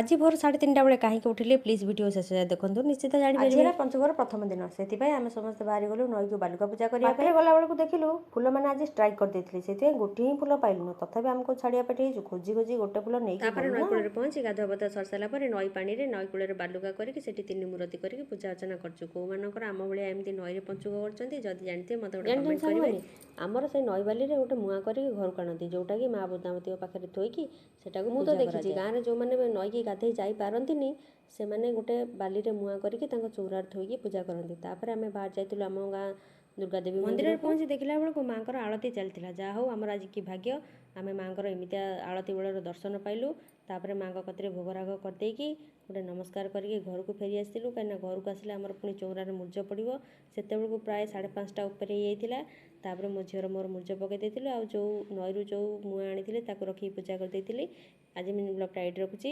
आज भोर 3:30 बेले कहीं उठिले प्लीज वीडियो शेष जाए देखो निश्चित जानी आज पंचकर प्रथम दिन से आम समस्त बाहरी गलु नई को बालुका पूजा करने गला बेलू देखिलु फुल मैंने आज स्ट्राइक कर देते से गोटे ही फुल पाइलुन तथापि आमको छाड़िया पे खोजी खोजी गोटे फुल नहीं नई कूल पहुंची गाधुआ पाधुआ सर सारा नई पानी नई कूल बालुका करके तीन मूर्ति करके पूजा अर्चना करछु को मानकर आम भाया एमती नई पंचुक करछंती जदि जानते मत गोटे कमेंट करिवे आमर से नई बाली रे गोटे मुआ करके घर कानती जोटा कि माँ बुदामती पाखे थोईकी सेटा को मुझे देखी गाँव में जो मैंने नईकी गाधे जाई पारंतिनी से मैंने गोटे बाली रे मुआ करके चौरार थोईकी पूजा करती तापर आम बाहर जाइलु आम गाँ दुर्गा देवी मंदिर पहुंची देखला बेलू माँ आलती चलता जहाँ हो आमर आज कि भाग्य आम माँ एमतिया आलती बेलर दर्शन पाइलु तापर माँ कतिरे भोगराग करदेकी गोटे नमस्कार करके घर को फेरी आसलु कहीं घर को आसले आमर पुणी चौरार मूर्ज पड़ो से प्राय 5:30 उपर होता मो झीर मोर मूर्ज पकई आ जो नईरू जो मुआ आनी रखी पूजा कर आज ब्लॉगटा एड रखुची।